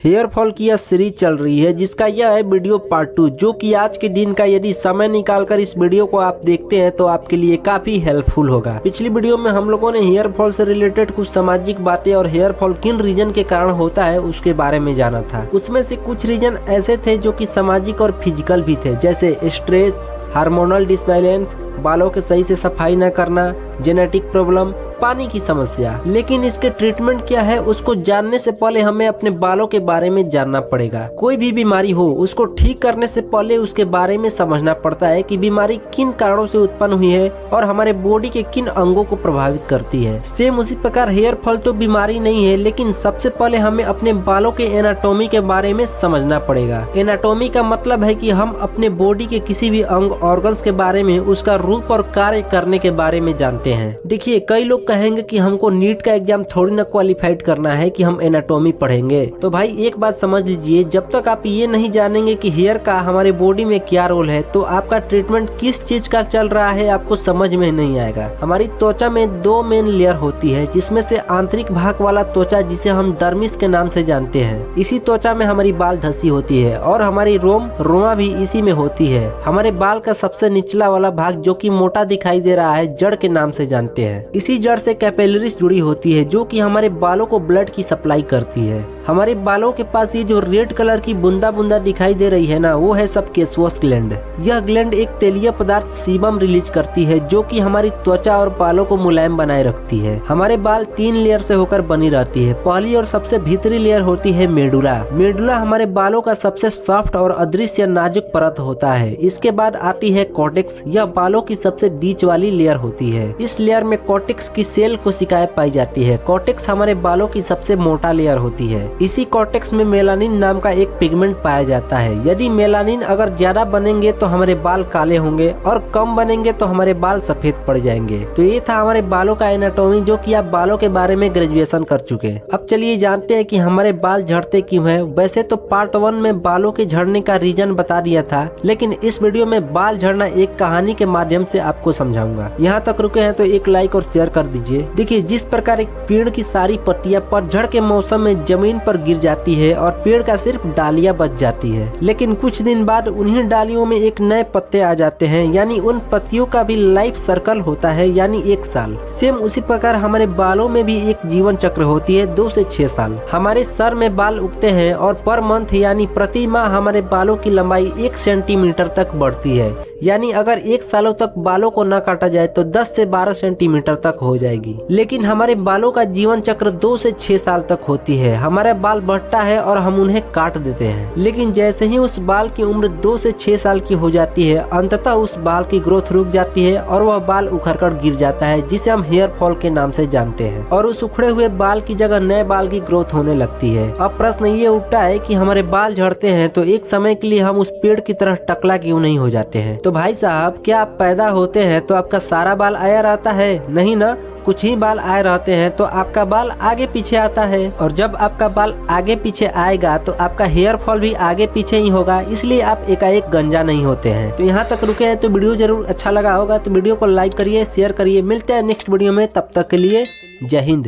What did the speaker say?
Hair fall की यह series चल रही है जिसका यह है वीडियो पार्ट 2, जो कि आज के दिन का यदि समय निकालकर इस वीडियो को आप देखते हैं तो आपके लिए काफी हेल्पफुल होगा। पिछली वीडियो में हम लोगों ने हेयर फॉल से रिलेटेड कुछ सामाजिक बातें और हेयर फॉल किन रीजन के कारण होता है उसके बारे में जाना था। उसमें से कुछ रीजन ऐसे थे जो कि सामाजिक और फिजिकल भी थे, जैसे स्ट्रेस, हार्मोनल डिसबैलेंस, बालों के सही से सफाई न करना, जेनेटिक प्रॉब्लम, पानी की समस्या। लेकिन इसके ट्रीटमेंट क्या है उसको जानने से पहले हमें अपने बालों के बारे में जानना पड़ेगा। कोई भी बीमारी हो उसको ठीक करने से पहले उसके बारे में समझना पड़ता है कि बीमारी किन कारणों से उत्पन्न हुई है और हमारे बॉडी के किन अंगों को प्रभावित करती है। सेम उसी प्रकार हेयर फॉल तो बीमारी नहीं है, लेकिन सबसे पहले हमें अपने बालों के एनाटॉमी के बारे में समझना पड़ेगा। एनाटॉमी का मतलब है कि हम अपने बॉडी के किसी भी अंग ऑर्गन्स के बारे में उसका रूप और कार्य करने के बारे में जानते हैं। देखिए, कई लोग कहेंगे कि हमको नीट का एग्जाम थोड़ी ना क्वालिफाइड करना है कि हम एनाटॉमी पढ़ेंगे। तो भाई एक बात समझ लीजिए, जब तक आप ये नहीं जानेंगे कि हेयर का हमारे बॉडी में क्या रोल है तो आपका ट्रीटमेंट किस चीज का चल रहा है आपको समझ में नहीं आएगा। हमारी त्वचा में दो मेन लेयर होती है, जिसमें से आंतरिक भाग वाला त्वचा जिसे हम डर्मिस के नाम से जानते हैं, इसी त्वचा में हमारी बाल धसी होती है और हमारी रोमा भी इसी में होती है। हमारे बाल का सबसे निचला वाला भाग जो कि मोटा दिखाई दे रहा है जड़ के नाम से जानते हैं। इसी जड़ से कैपिलरीज जुड़ी होती है जो कि हमारे बालों को ब्लड की सप्लाई करती है। हमारे बालों के पास ये जो रेड कलर की बूंदा बूंदा दिखाई दे रही है ना, वो है सब केसवस ग्लैंड। यह ग्लैंड एक तेलीय पदार्थ सीबम रिलीज करती है जो कि हमारी त्वचा और बालों को मुलायम बनाए रखती है। हमारे बाल 3 लेयर से होकर बनी रहती है। पहली और सबसे भीतरी लेयर होती है मेडुला। मेडुला हमारे बालों का सबसे सॉफ्ट और अदृश्य नाजुक परत होता है। इसके बाद आती है कॉर्टेक्स। यह बालों की सबसे बीच वाली लेयर होती है। इस लेयर में कॉर्टेक्स की सेल कोशिकाएं पाई जाती है। कॉर्टेक्स हमारे बालों की सबसे मोटा लेयर होती है। इसी कॉर्टेक्स में मेलानिन नाम का एक पिगमेंट पाया जाता है। यदि मेलानिन अगर ज्यादा बनेंगे तो हमारे बाल काले होंगे और कम बनेंगे तो हमारे बाल सफेद पड़ जाएंगे। तो ये था हमारे बालों का एनाटॉमी, जो कि आप बालों के बारे में ग्रेजुएशन कर चुके हैं। अब चलिए जानते हैं कि हमारे बाल झड़ते क्यों हैं। वैसे तो पार्ट 1 में बालों के झड़ने का रीजन बता दिया था, लेकिन इस वीडियो में बाल झड़ना एक कहानी के माध्यम से आपको समझाऊंगा। यहाँ तक रुके हैं तो एक लाइक और शेयर कर दीजिए। देखिए, जिस प्रकार एक पेड़ की सारी पत्तियां पतझड़ के मौसम में जमीन पर गिर जाती है और पेड़ का सिर्फ डालियां बच जाती है, लेकिन कुछ दिन बाद उन्हीं डालियों में एक नए पत्ते आ जाते हैं, यानी उन पत्तियों का भी लाइफ सर्कल होता है, यानी 1 साल। सेम उसी प्रकार हमारे बालों में भी एक जीवन चक्र होती है, 2 से 6 साल। हमारे सर में बाल उगते हैं और पर मंथ यानी प्रति माह हमारे बालों की लंबाई 1 सेंटीमीटर तक बढ़ती है। यानी अगर 1 सालों तक बालों को न काटा जाए तो 10 से 12 सेंटीमीटर तक हो जाएगी। लेकिन हमारे बालों का जीवन चक्र 2 से 6 साल तक होती है। हमारा बाल बढ़ता है और हम उन्हें काट देते हैं, लेकिन जैसे ही उस बाल की उम्र 2 से 6 साल की हो जाती है, अंततः उस बाल की ग्रोथ रुक जाती है और वह बाल उखड़कर गिर जाता है, जिसे हम हेयर फॉल के नाम से जानते हैं। और उस उखड़े हुए बाल की जगह नए बाल की ग्रोथ होने लगती है। अब प्रश्न ये उठता है कि हमारे बाल झड़ते हैं तो एक समय के लिए हम उस पेड़ की तरह टकला क्यों नहीं हो जाते हैं। तो भाई साहब, क्या आप पैदा होते हैं तो आपका सारा बाल आया रहता है? नहीं ना, कुछ ही बाल आए रहते हैं तो आपका बाल आगे पीछे आता है। और जब आपका बाल आगे पीछे आएगा तो आपका हेयर फॉल भी आगे पीछे ही होगा, इसलिए आप एकाएक गंजा नहीं होते हैं। तो यहाँ तक रुके हैं तो वीडियो जरूर अच्छा लगा होगा तो वीडियो को लाइक करिए, शेयर करिए। मिलते हैं नेक्स्ट वीडियो में, तब तक के लिए जय हिंद।